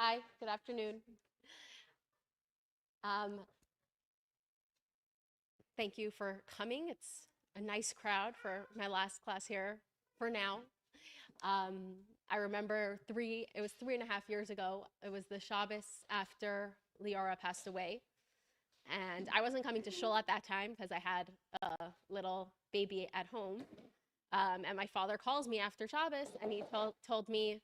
Hi, good afternoon. Um, Thank you for coming. It's a nice crowd for my last class here for now. Um, I remember it was 3.5 years ago. It was the Shabbos after Liara passed away. And I wasn't coming to shul at that time because I had a little baby at home. And my father calls me after Shabbos and he told me,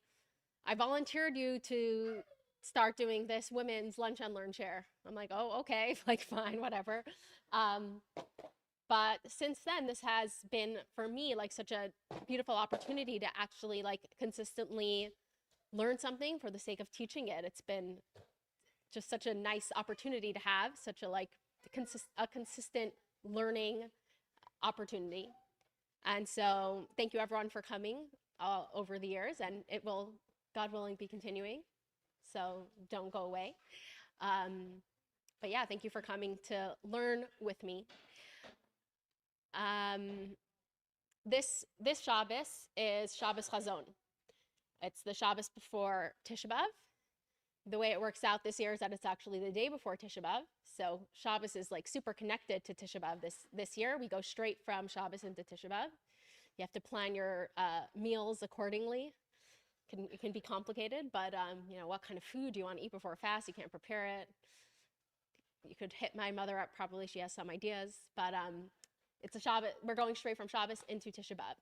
I volunteered you to start doing this women's lunch and learn share. I'm like, oh, okay, like fine, whatever. Um, but since then, this has been for me like such a beautiful opportunity to actually like consistently learn something for the sake of teaching it. It's been just such a nice opportunity to have such a a consistent learning opportunity. And so thank you everyone for coming over the years, and it will, God willing, be continuing. So don't go away. But yeah, thank you for coming to learn with me. This Shabbos is Shabbos Chazon. It's the Shabbos before Tisha B'Av. The way it works out this year is that it's actually the day before Tisha B'Av. So Shabbos is like super connected to Tisha B'Av this year. We go straight from Shabbos into Tisha B'Av. You have to plan your meals accordingly. It can be complicated, but what kind of food do you want to eat before a fast? You can't prepare it. You could hit my mother up, probably she has some ideas, but it's a Shabbos. We're going straight from Shabbos into Tisha B'Av.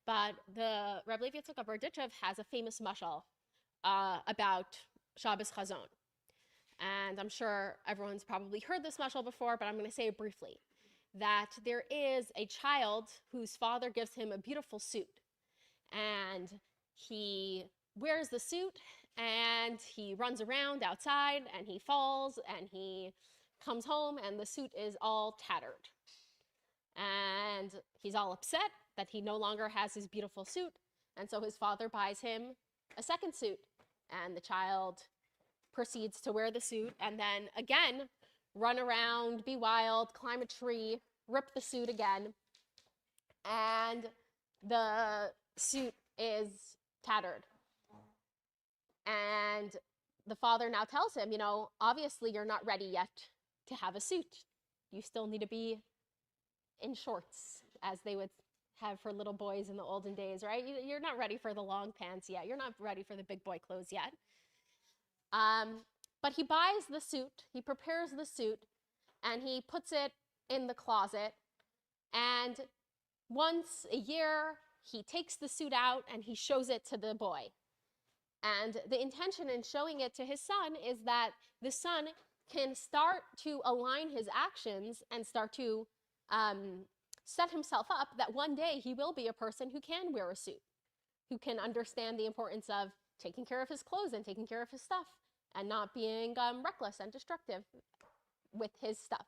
But the Rebbe Levi Yitzchak of Berditchev has a famous mashal about Shabbos Chazon. And I'm sure everyone's probably heard this mashal before, but I'm going to say it briefly. That there is a child whose father gives him a beautiful suit. And he wears the suit and he runs around outside and he falls and he comes home and the suit is all tattered. And he's all upset that he no longer has his beautiful suit. And so his father buys him a second suit. And the child proceeds to wear the suit and then again run around, be wild, climb a tree, rip the suit again. And the suit is tattered. And the father now tells him, obviously you're not ready yet to have a suit. You still need to be in shorts, as they would have for little boys in the olden days, right? You're not ready for the long pants yet. You're not ready for the big boy clothes yet. But he buys the suit, he prepares the suit, and he puts it in the closet. And once a year, he takes the suit out and he shows it to the boy. And the intention in showing it to his son is that the son can start to align his actions and start to set himself up that one day he will be a person who can wear a suit, who can understand the importance of taking care of his clothes and taking care of his stuff and not being reckless and destructive with his stuff.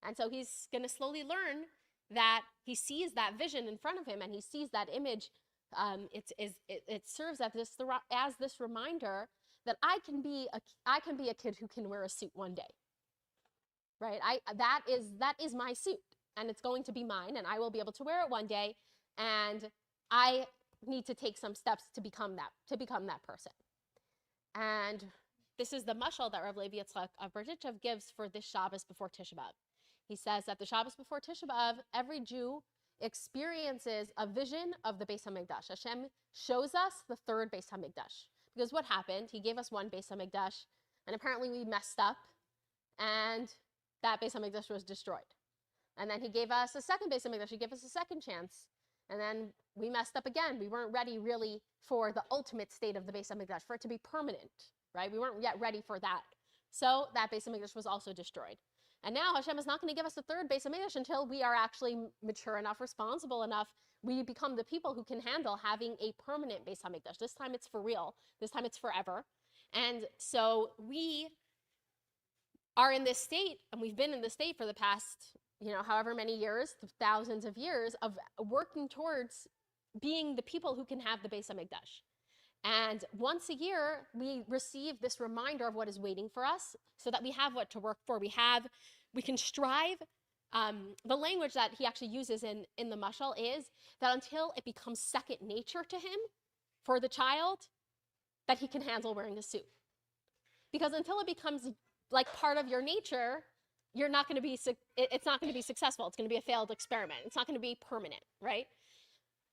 And so he's going to slowly learn that he sees that vision in front of him and he sees that image. It serves as this reminder that I can be a kid who can wear a suit one day, right? That is my suit, and it's going to be mine, and I will be able to wear it one day, and I need to take some steps to become that person. And this is the mashal that Rebbe Levi Yitzchak of Berditchev gives for this Shabbos before Tisha B'Av. He says that the Shabbos before Tisha B'Av, every Jew experiences a vision of the Beis HaMikdash. Hashem shows us the third Beis HaMikdash. Because what happened? He gave us one Beis HaMikdash, and apparently we messed up, and that Beis HaMikdash was destroyed. And then he gave us a second Beis HaMikdash. He gave us a second chance, and then we messed up again. We weren't ready really for the ultimate state of the Beis HaMikdash, for it to be permanent, right? We weren't yet ready for that. So that Beis HaMikdash was also destroyed. And now Hashem is not going to give us a third Beis HaMikdash until we are actually mature enough, responsible enough. We become the people who can handle having a permanent Beis HaMikdash. This time it's for real. This time it's forever. And so we are in this state, and we've been in this state for the past, however many years, thousands of years, of working towards being the people who can have the Beis HaMikdash. And once a year, we receive this reminder of what is waiting for us so that we have what to work for. We can strive. The language that he actually uses in the mashal is that until it becomes second nature to him, for the child, that he can handle wearing a suit. because until it becomes like part of your nature, you're not going to be, it's not going to be successful. It's going to be a failed experiment. It's not going to be permanent, right?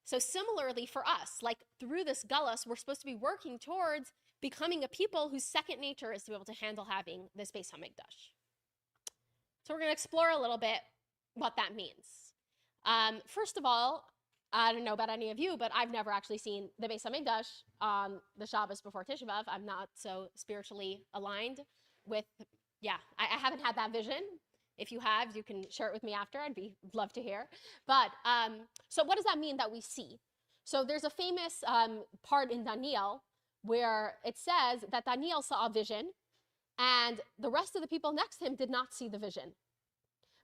So similarly for us, like through this galus, we're supposed to be working towards becoming a people whose second nature is to be able to handle having this Beis Hamikdash. So we're going to explore a little bit what that means. First of all, I don't know about any of you, but I've never actually seen the Beis Hamikdash on the Shabbos before Tisha B'Av. I'm not so spiritually aligned with, I haven't had that vision. If you have, you can share it with me after. I'd love to hear. But so what does that mean that we see? So there's a famous part in Daniel where it says that Daniel saw a vision and the rest of the people next to him did not see the vision.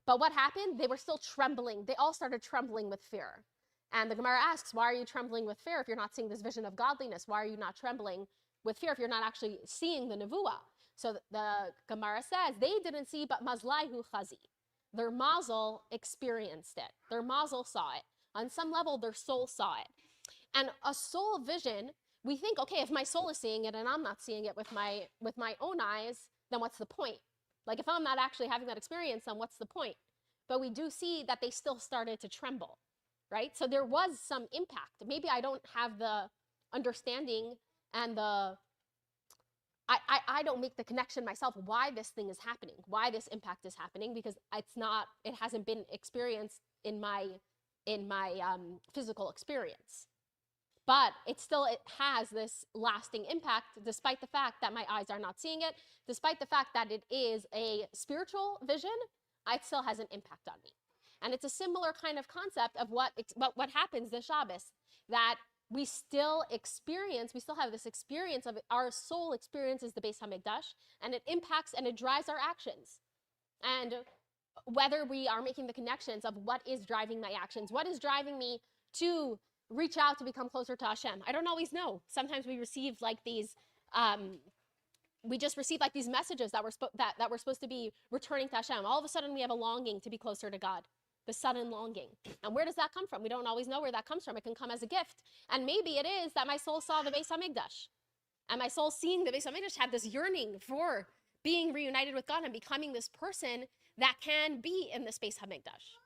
But what happened? They were still trembling. They all started trembling with fear. And the Gemara asks, why are you trembling with fear if you're not seeing this vision of godliness? Why are you not trembling with fear if you're not actually seeing the nevuah? So the Gemara says, they didn't see, but mazlaihu chazi. Their mazel experienced it. Their mazel saw it. On some level, their soul saw it. And a soul vision, we think, okay, if my soul is seeing it and I'm not seeing it with my own eyes, then what's the point? Like if I'm not actually having that experience, then what's the point? But we do see that they still started to tremble, right? So there was some impact. Maybe I don't have the understanding and I don't make the connection myself why this thing is happening, why this impact is happening, because it hasn't been experienced in my physical experience. But it has this lasting impact, despite the fact that my eyes are not seeing it, despite the fact that it is a spiritual vision, it still has an impact on me. And it's a similar kind of concept of what happens this Shabbos, that we still have this experience of it. Our soul experiences the Beis Hamikdash, and it impacts and it drives our actions. And whether we are making the connections of what is driving my actions, what is driving me to reach out to become closer to Hashem, I don't always know. Sometimes we receive like these, these messages that we're supposed to be returning to Hashem. All of a sudden we have a longing to be closer to God. The sudden longing. And where does that come from? We don't always know where that comes from. It can come as a gift. And maybe it is that my soul saw the Beis Hamikdash. And my soul seeing the Beis Hamikdash had this yearning for being reunited with God and becoming this person that can be in this Beis Hamikdash.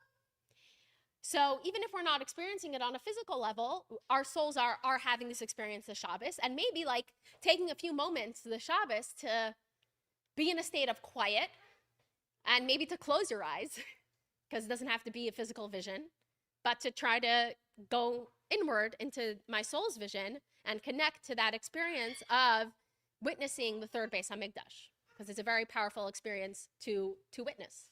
So even if we're not experiencing it on a physical level, our souls are having this experience this Shabbos, and maybe like taking a few moments the Shabbos to be in a state of quiet and maybe to close your eyes, because it doesn't have to be a physical vision, but to try to go inward into my soul's vision and connect to that experience of witnessing the third Beis Hamikdash, because it's a very powerful experience to witness.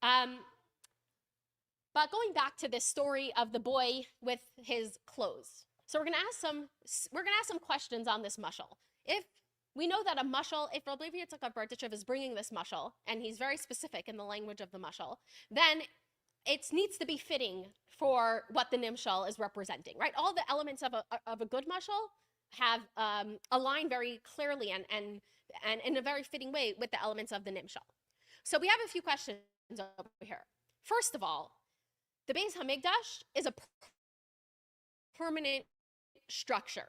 But going back to this story of the boy with his clothes, so we're gonna ask some questions on this mashal. If we know that a mashal, if Rabbi Yitzchak Berditchev is bringing this mashal, and he's very specific in the language of the mashal, then it needs to be fitting for what the nimshal is representing, right? All the elements of a good mashal have aligned very clearly and in a very fitting way with the elements of the nimshal. So we have a few questions over here. First of all, the Beis Hamikdash is a permanent structure.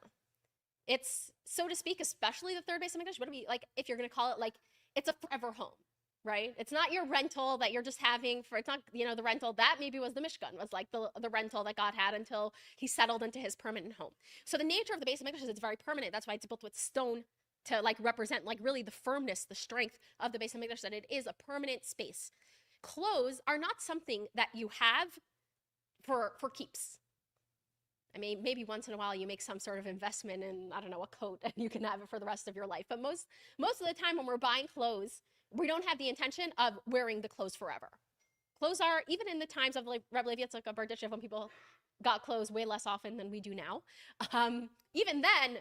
It's, so to speak, especially the third Beis Hamikdash, what do we, like, if you're going to call it, like, it's a forever home, right? It's not your rental that you're just having for, it's not, the rental, that maybe was the Mishkan, was like the rental that God had until he settled into his permanent home. So the nature of the Beis Hamikdash is it's very permanent. That's why it's built with stone to, like, represent, like, really the firmness, the strength of the Beis Hamikdash, that it is a permanent space. Clothes are not something that you have for keeps. I mean, maybe once in a while you make some sort of investment in, I don't know, a coat, and you can have it for the rest of your life. But most of the time when we're buying clothes, we don't have the intention of wearing the clothes forever. Clothes are, even in the times of like Rebbe Yitzchak Berditchev, when people got clothes way less often than we do now, even then,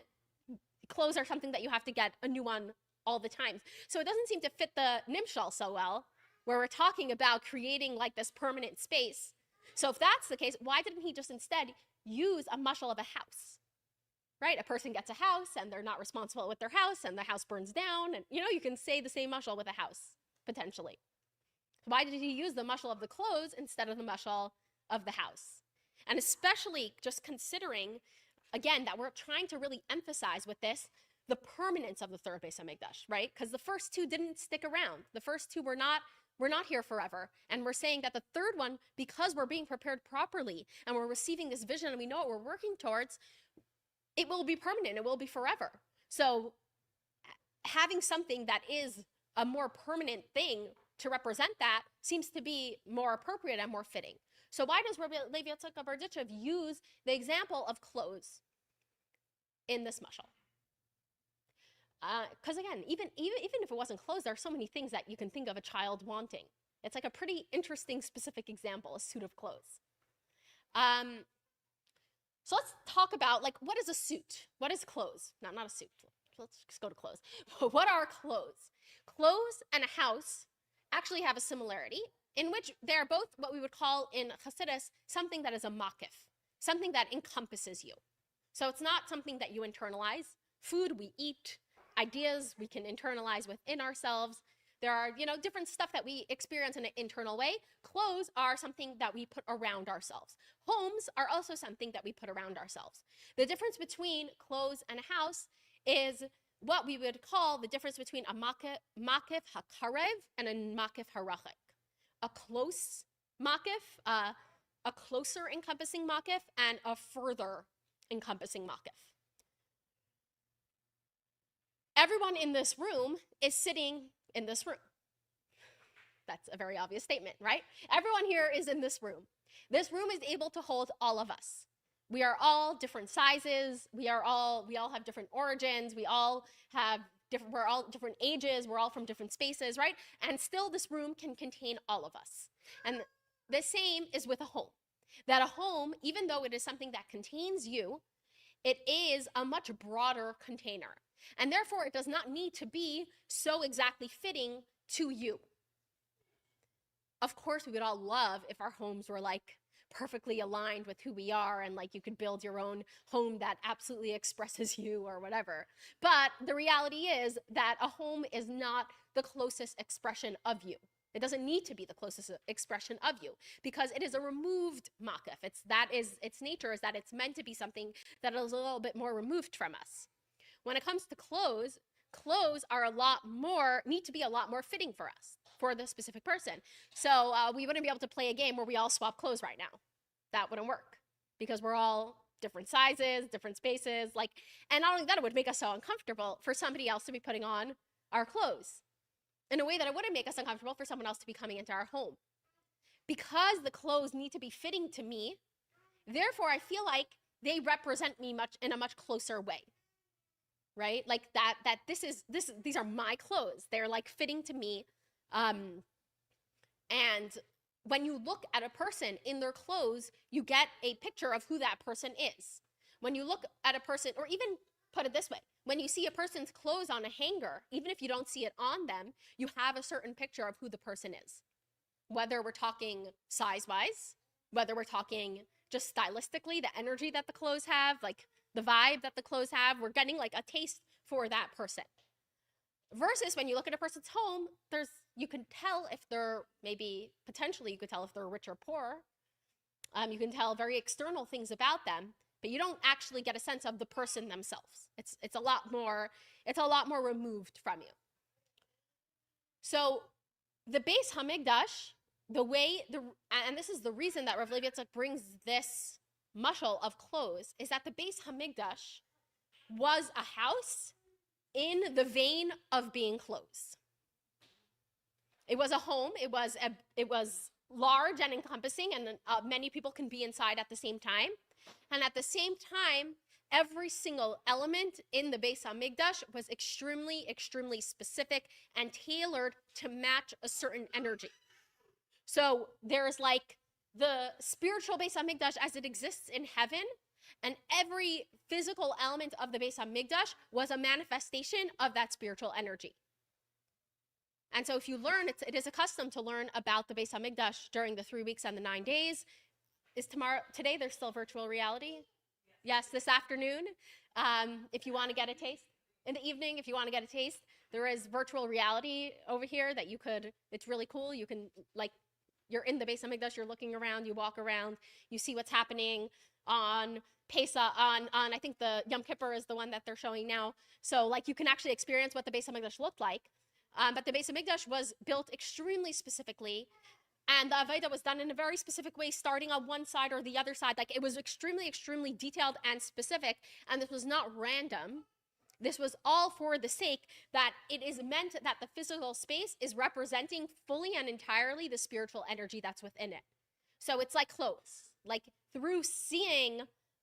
clothes are something that you have to get a new one all the time. So it doesn't seem to fit the nimshal so well, where we're talking about creating like this permanent space. So if that's the case, why didn't he just instead use a mashal of a house, right? A person gets a house and they're not responsible with their house and the house burns down. And you can say the same mashal with a house, potentially. Why did he use the mashal of the clothes instead of the mashal of the house? And especially just considering, again, that we're trying to really emphasize with this, the permanence of the third Beis Hamikdash, right? Because the first two didn't stick around. The first two were not here forever. And we're saying that the third one, because we're being prepared properly and we're receiving this vision and we know what we're working towards, it will be permanent. It will be forever. So having something that is a more permanent thing to represent that seems to be more appropriate and more fitting. So why does Rabbi Levi Yitzchak Berditchev use the example of clothes in this mashal? Because again, even if it wasn't clothes, there are so many things that you can think of a child wanting. It's like a pretty interesting specific example, a suit of clothes. So let's talk about, like, what is a suit? What is clothes? No, not a suit. Let's just go to clothes. What are clothes? Clothes and a house actually have a similarity in which they're both what we would call in Chassidus something that is a makif, something that encompasses you. So it's not something that you internalize. Food we eat, ideas we can internalize within ourselves. There are, different stuff that we experience in an internal way. Clothes are something that we put around ourselves. Homes are also something that we put around ourselves. The difference between clothes and a house is what we would call the difference between a makif hakarev and a makif harachik. A close makif, a closer encompassing makif, and a further encompassing makif. Everyone in this room is sitting in this room. That's a very obvious statement, right? Everyone here is in this room. This room is able to hold all of us. We are all different sizes. We all have different origins. We're all different ages. We're all from different spaces, right? And still this room can contain all of us. And the same is with a home. That a home, even though it is something that contains you, it is a much broader container. And therefore, it does not need to be so exactly fitting to you. Of course, we would all love if our homes were like perfectly aligned with who we are and like you could build your own home that absolutely expresses you or whatever. But the reality is that a home is not the closest expression of you. It doesn't need to be the closest expression of you because it is a removed makif. Its nature is that it's meant to be something that is a little bit more removed from us. When it comes to clothes are need to be a lot more fitting for us, for the specific person. So we wouldn't be able to play a game where we all swap clothes right now. That wouldn't work because we're all different sizes, different spaces, and not only that, it would make us so uncomfortable for somebody else to be putting on our clothes in a way that it wouldn't make us uncomfortable for someone else to be coming into our home. Because the clothes need to be fitting to me, therefore I feel like they represent me in a much closer way. Right? Like these are my clothes. They're like fitting to me. And when you look at a person in their clothes, you get a picture of who that person is. When you look at a person, or even put it this way, when you see a person's clothes on a hanger, even if you don't see it on them, you have a certain picture of who the person is. Whether we're talking size-wise, whether we're talking just stylistically, the energy that the clothes have, like the vibe that the clothes have, we're getting like a taste for that person. Versus when you look at a person's home, you can tell if they're potentially you could tell if they're rich or poor. You can tell very external things about them, but you don't actually get a sense of the person themselves. It's a lot more removed from you. So the Beis Hamikdash, and this is the reason that Rav Levi Yitzchak brings this mashal of clothes, is that the Beis Hamikdash was a house in the vein of being clothes. It was a home. It was large and encompassing, and many people can be inside at the same time. And at the same time, every single element in the Beis Hamikdash was extremely, extremely specific and tailored to match a certain energy. So there's like the spiritual Beis Hamikdash as it exists in heaven, and every physical element of the Beis Hamikdash was a manifestation of that spiritual energy. And so if you learn, it is a custom to learn about the Beis Hamikdash during the 3 weeks and the 9 days. Today there's still virtual reality? Yes, this afternoon, if you want to get a taste. In the evening, if you want to get a taste, there is virtual reality over here that it's really cool. You can, you're in the Beis Hamikdash, you're looking around, you walk around, you see what's happening on Pesach, on I think the Yom Kippur is the one that they're showing now. So like you can actually experience what the Beis HaMikdash looked like. But the Beis HaMikdash was built extremely specifically, and the Avodah was done in a very specific way, starting on one side or the other side. Like it was extremely, extremely detailed and specific, and this was not random. This was all for the sake that it is meant that the physical space is representing fully and entirely the spiritual energy that's within it. So it's like clothes. Like through seeing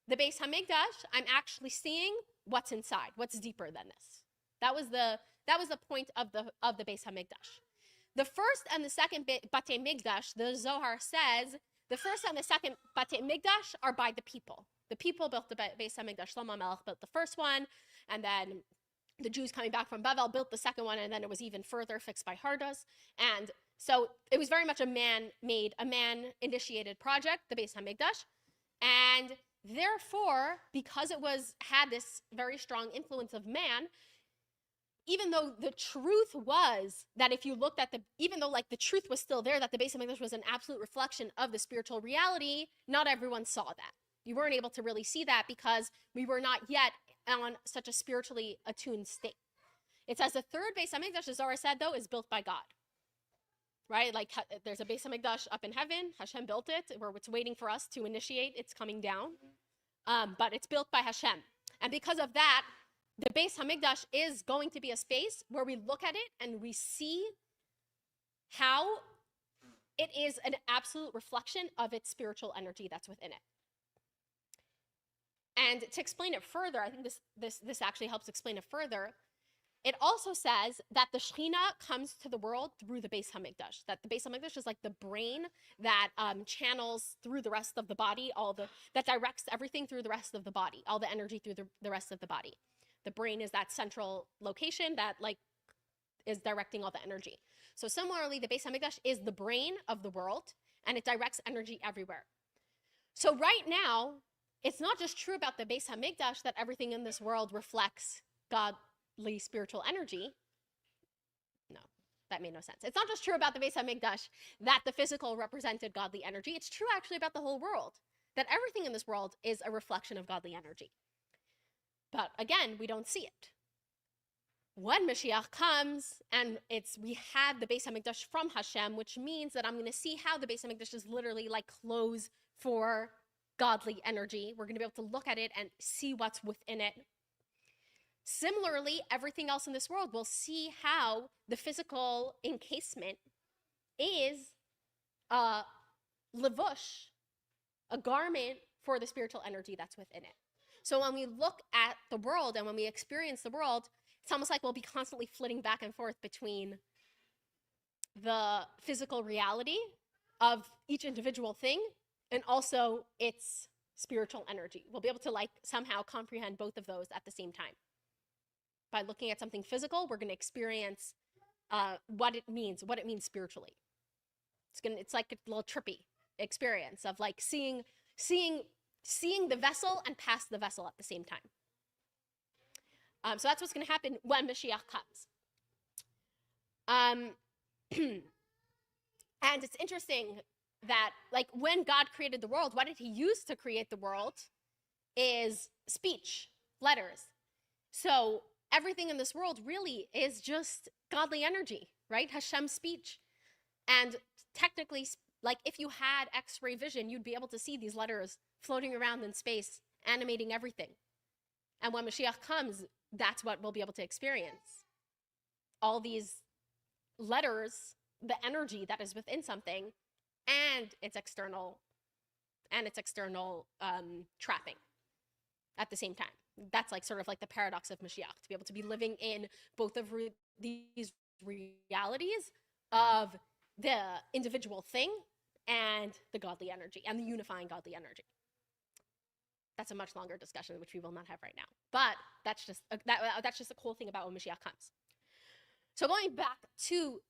the Beis HaMikdash, I'm actually seeing what's inside, what's deeper than this. That was the point of the Beis HaMikdash. The first and the second Batei Migdash, the Zohar says, the first and the second Batei Migdash are by the people. The people built the Beis HaMikdash. Shlomo Melech built the first one, and then the Jews coming back from Bavel built the second one, and then it was even further fixed by Hardas. And so it was very much a man-made, a man-initiated project, the Beis HaMikdash. And therefore, because it had this very strong influence of man, even though the truth was that if you looked at even though like the truth was still there, that the Beis HaMikdash was an absolute reflection of the spiritual reality, not everyone saw that. You weren't able to really see that because we were not yet on such a spiritually attuned state. It says the third Beis HaMikdash, as Zohar said, though, is built by God. Right? Like there's a Beis HaMikdash up in heaven. Hashem built it, where it's waiting for us to initiate its coming down. But it's built by Hashem. And because of that, the Beis HaMikdash is going to be a space where we look at it and we see how it is an absolute reflection of its spiritual energy that's within it. And to explain it further, I think this actually helps explain it further. It also says that the Shekhinah comes to the world through the Beis HaMikdash, that the Beis HaMikdash is like the brain that channels through the rest of the body, that directs everything through the rest of the body, all the energy through the rest of the body. The brain is that central location that like is directing all the energy. So similarly, the Beis HaMikdash is the brain of the world, and it directs energy everywhere. So right now, it's not just true about the Beis HaMikdash that everything in this world reflects godly spiritual energy. No, that made no sense. It's not just true about the Beis HaMikdash that the physical represented godly energy. It's true actually about the whole world, that everything in this world is a reflection of godly energy. But again, we don't see it. When Moshiach comes and we have the Beis HaMikdash from Hashem, which means that I'm going to see how the Beis HaMikdash is literally like clothes for godly energy. We're going to be able to look at it and see what's within it. Similarly, everything else in this world will see how the physical encasement is a levush, a garment for the spiritual energy that's within it. So when we look at the world and when we experience the world, it's almost like we'll be constantly flitting back and forth between the physical reality of each individual thing and also its spiritual energy. We'll be able to like somehow comprehend both of those at the same time. By looking at something physical, we're going to experience what it means spiritually. It's like a little trippy experience of like seeing the vessel and past the vessel at the same time. So that's what's going to happen when Moshiach comes. And it's interesting that, like, when God created the world, what did he use to create the world is speech, letters. So everything in this world really is just godly energy, right? Hashem's speech. And technically, like, if you had X-ray vision, you'd be able to see these letters floating around in space, animating everything. And when Moshiach comes, that's what we'll be able to experience. All these letters, the energy that is within something, and its external trapping at the same time. That's like sort of like the paradox of Moshiach, to be able to be living in both of these realities of the individual thing and the godly energy and the unifying godly energy. That's a much longer discussion, which we will not have right now. But that's just a cool thing about when Moshiach comes. So going back to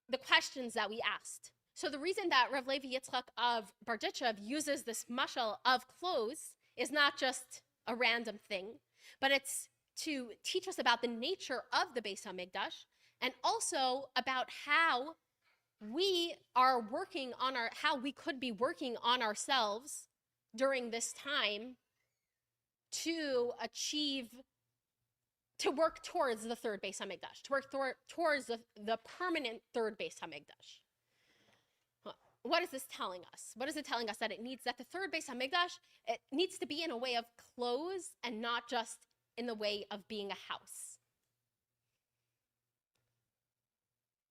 the questions that we asked. So the reason that Rav Levi Yitzchak of Berditchev uses this mashal of clothes is not just a random thing, but it's to teach us about the nature of the Beis HaMikdash and also about how we are working on how we could be working on ourselves during this time to work towards the third Beis Hamikdash, to work towards the permanent third Beis Hamikdash. What is this telling us? What is it telling us? That the third Beis Hamikdash, it needs to be in a way of clothes and not just in the way of being a house.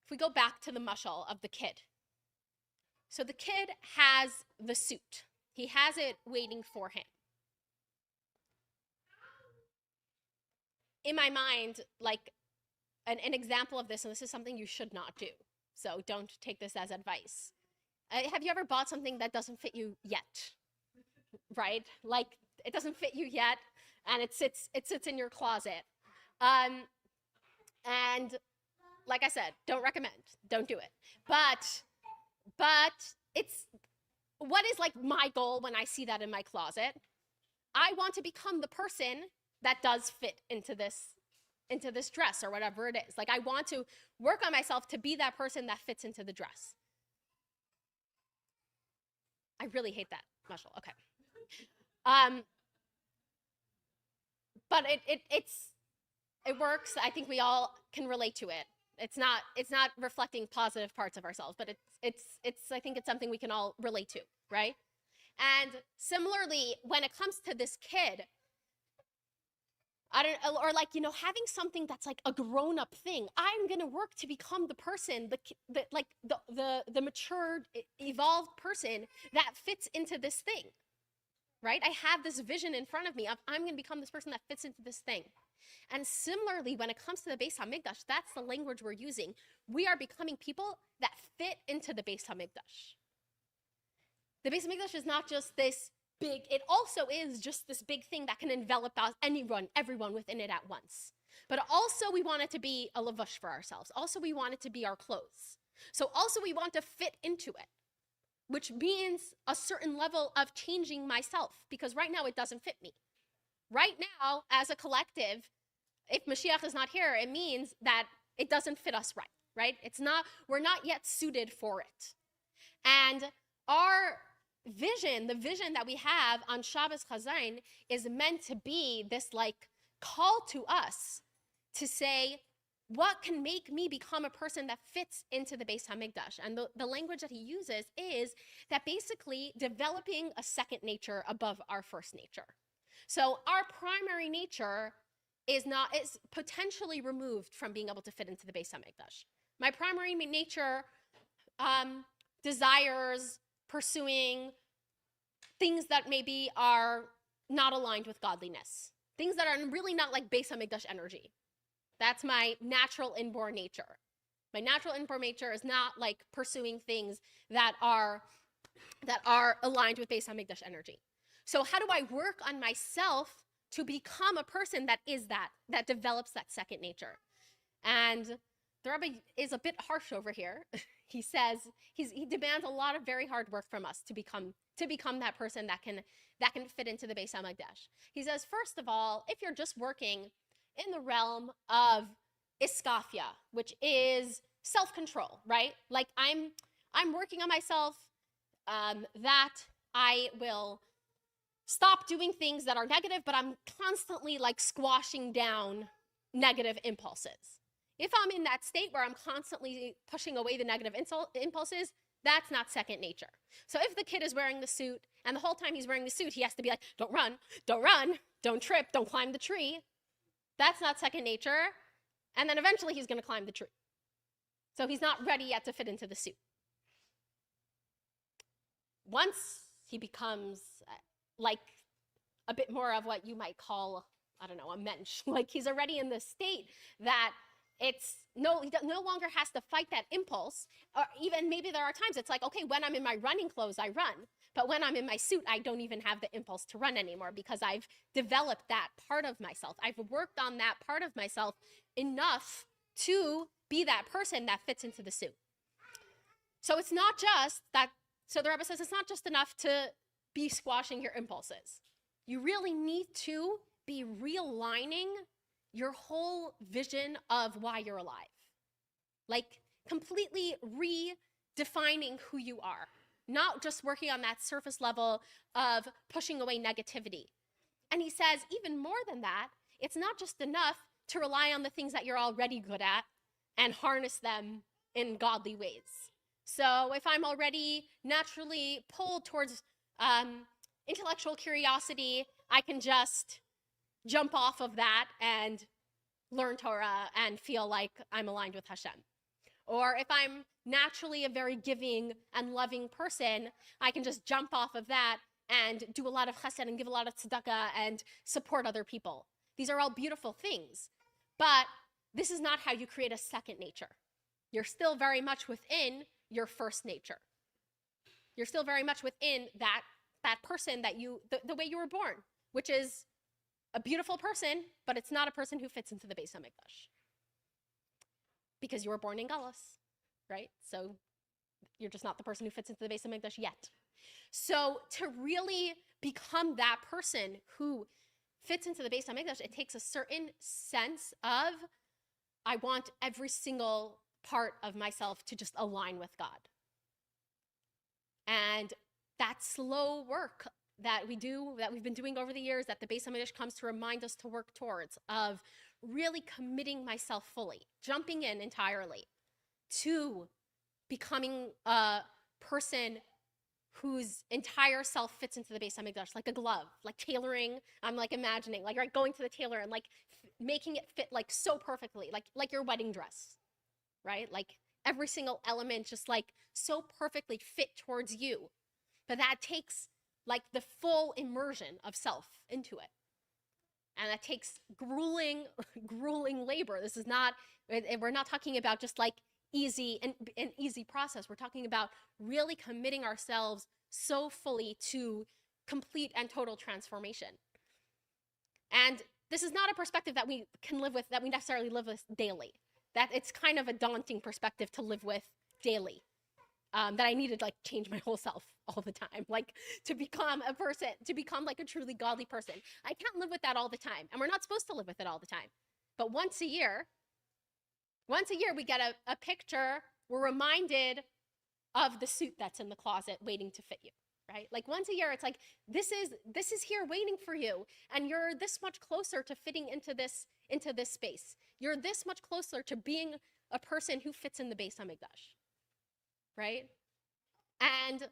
If we go back to the mashal of the kid. So the kid has the suit. He has it waiting for him. In my mind, like an example of this, and this is something you should not do, so don't take this as advice. Have you ever bought something that doesn't fit you yet? Right? Like, it doesn't fit you yet, and it sits in your closet. And like I said, don't recommend, don't do it. But it's, what is like my goal when I see that in my closet? I want to become the person that does fit into this dress or whatever it is. Like, I want to work on myself to be that person that fits into the dress. I really hate that, mashal. Okay. But it works. I think we all can relate to it. It's not reflecting positive parts of ourselves, but I think it's something we can all relate to, right? And similarly, when it comes to this kid, having something that's like a grown-up thing. I'm gonna work to become the person, the matured, evolved person that fits into this thing, right? I have this vision in front of me of I'm gonna become this person that fits into this thing. And similarly, when it comes to the Beis Hamikdash, that's the language we're using. We are becoming people that fit into the Beis Hamikdash. The Beis Hamikdash is not just this big, it also is just this big thing that can envelop everyone within it at once. But also we want it to be a lavush for ourselves. Also we want it to be our clothes. So also we want to fit into it, which means a certain level of changing myself, because right now it doesn't fit me. Right now, as a collective, if Moshiach is not here, it means that it doesn't fit us right? We're not yet suited for it. And our vision, the vision that we have on Shabbos Chazon, is meant to be this like call to us to say, what can make me become a person that fits into the Beis Hamikdash? And the language that he uses is that basically developing a second nature above our first nature. So our primary nature is potentially removed from being able to fit into the Beis Hamikdash. My primary nature desires pursuing things that maybe are not aligned with godliness, things that are really not like Beis Hamikdash energy. That's my natural inborn nature. My natural inborn nature is not like pursuing things that are aligned with Beis Hamikdash energy. So how do I work on myself to become a person that is that develops that second nature? And the Rabbi is a bit harsh over here. He says he demands a lot of very hard work from us to become that person that can fit into the Beis Hamikdash. He says, first of all, if you're just working in the realm of iskafia, which is self-control, right? Like I'm working on myself that I will stop doing things that are negative, but I'm constantly like squashing down negative impulses. If I'm in that state where I'm constantly pushing away the negative impulses, that's not second nature. So if the kid is wearing the suit and the whole time he's wearing the suit, he has to be like, don't run, don't trip, don't climb the tree. That's not second nature. And then eventually he's going to climb the tree. So he's not ready yet to fit into the suit. Once he becomes like a bit more of what you might call, I don't know, a mensch, like he's already in the state that he no longer has to fight that impulse, or even maybe there are times it's like, okay, when I'm in my running clothes, I run. But when I'm in my suit, I don't even have the impulse to run anymore because I've developed that part of myself. I've worked on that part of myself enough to be that person that fits into the suit. So it's not just that, so the Rebbe says it's not just enough to be squashing your impulses. You really need to be realigning your whole vision of why you're alive. Like completely redefining who you are. Not just working on that surface level of pushing away negativity. And he says, even more than that, it's not just enough to rely on the things that you're already good at and harness them in godly ways. So if I'm already naturally pulled towards intellectual curiosity, I can just jump off of that and learn Torah and feel like I'm aligned with Hashem. Or if I'm naturally a very giving and loving person, I can just jump off of that and do a lot of chesed and give a lot of tzedakah and support other people. These are all beautiful things. But this is not how you create a second nature. You're still very much within your first nature. You're still very much within that person that the way you were born, which is a beautiful person, but it's not a person who fits into the Beis HaMikdash. Because you were born in Galus, right? So you're just not the person who fits into the Beis HaMikdash yet. So to really become that person who fits into the Beis HaMikdash, it takes a certain sense of, I want every single part of myself to just align with God. And that slow work that we do, that we've been doing over the years, that the Beis HaMikdash comes to remind us to work towards, of really committing myself fully, jumping in entirely to becoming a person whose entire self fits into the Beis HaMikdash, like a glove, like tailoring. I'm like imagining, like right, going to the tailor and like making it fit like so perfectly, like your wedding dress, right? Like every single element just like so perfectly fit towards you. But that takes like the full immersion of self into it. And that takes grueling labor. This is not, we're not talking about just like an easy process. We're talking about really committing ourselves so fully to complete and total transformation. And this is not a perspective that we can live with, that we necessarily live with daily. That it's kind of a daunting perspective to live with daily. That I need to like change my whole self all the time, like to become a person, to become like a truly godly person. I can't live with that all the time, and we're not supposed to live with it all the time. But once a year we get a picture, we're reminded of the suit that's in the closet waiting to fit you, right? Like once a year, it's like, this is here waiting for you, and you're this much closer to fitting into this space. You're this much closer to being a person who fits in the Beis HaMikdash. Right? And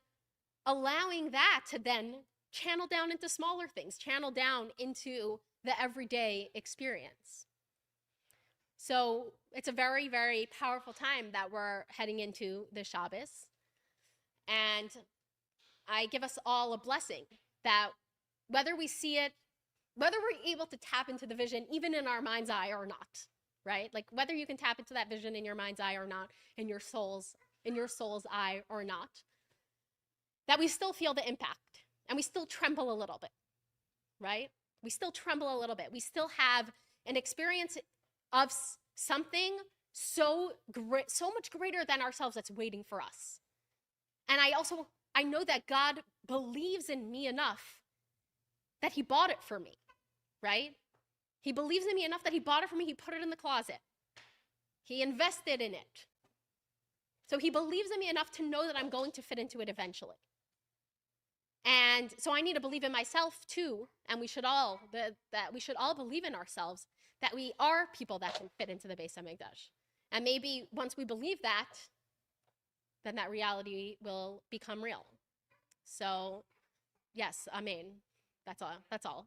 allowing that to then channel down into smaller things, channel down into the everyday experience. So it's a very, very powerful time that we're heading into the Shabbos. And I give us all a blessing that whether we see it, whether we're able to tap into the vision even in our mind's eye or not, right? Like whether you can tap into that vision in your mind's eye or not, in your soul's eye or not, that we still feel the impact and we still tremble a little bit, right? We still tremble a little bit. We still have an experience of something so much greater than ourselves that's waiting for us. And I know that God believes in me enough that he bought it for me, right? He believes in me enough that he bought it for me. He put it in the closet. He invested in it. So he believes in me enough to know that I'm going to fit into it eventually. And so I need to believe in myself too, and we should all believe in ourselves, that we are people that can fit into the Beis HaMikdash. And maybe once we believe that, then that reality will become real. So yes, amen. That's all.